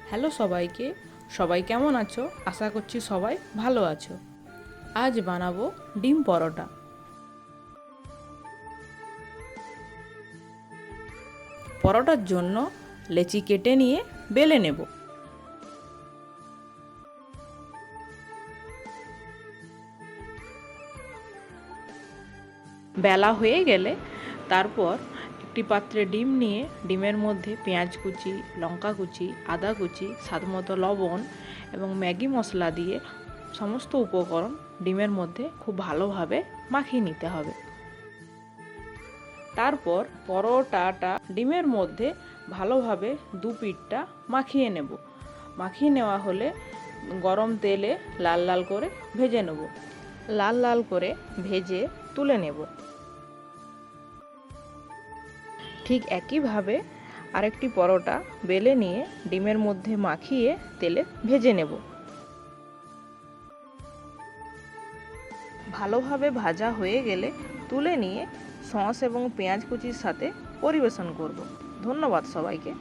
Hello সবাইকে, সবাই কেমন আছো? আশা করছি সবাই ভালো আছো। আজ বানাবো ডিম পরোটা। পরোটার জন্য লেচি কেটে নিয়ে বেলে নেব। বেলা হয়ে গেলে তারপর একটি পাত্রে ডিম নিয়ে ডিমের মধ্যে পেঁয়াজ কুচি, লঙ্কা কুচি, আদা কুচি, স্বাদমতো লবণ এবং ম্যাগি মশলা দিয়ে সমস্ত উপকরণ ডিমের মধ্যে খুব ভালোভাবে মাখিয়ে নিতে হবে। তারপর পরোটাটা ডিমের মধ্যে ভালোভাবে দু পিঠটা মাখিয়ে নেব। মাখিয়ে নেওয়া হলে গরম তেলে লাল লাল করে ভেজে নেব। লাল লাল করে ভেজে তুলে নেব। ঠিক একইভাবে আরেকটি পরোটা বেলে নিয়ে ডিমের মধ্যে মাখিয়ে তেলে ভেজে নেব। ভালোভাবে ভাজা হয়ে গেলে তুলে নিয়ে সস এবং পেঁয়াজ কুচির সাথে পরিবেশন করব। ধন্যবাদ সবাইকে।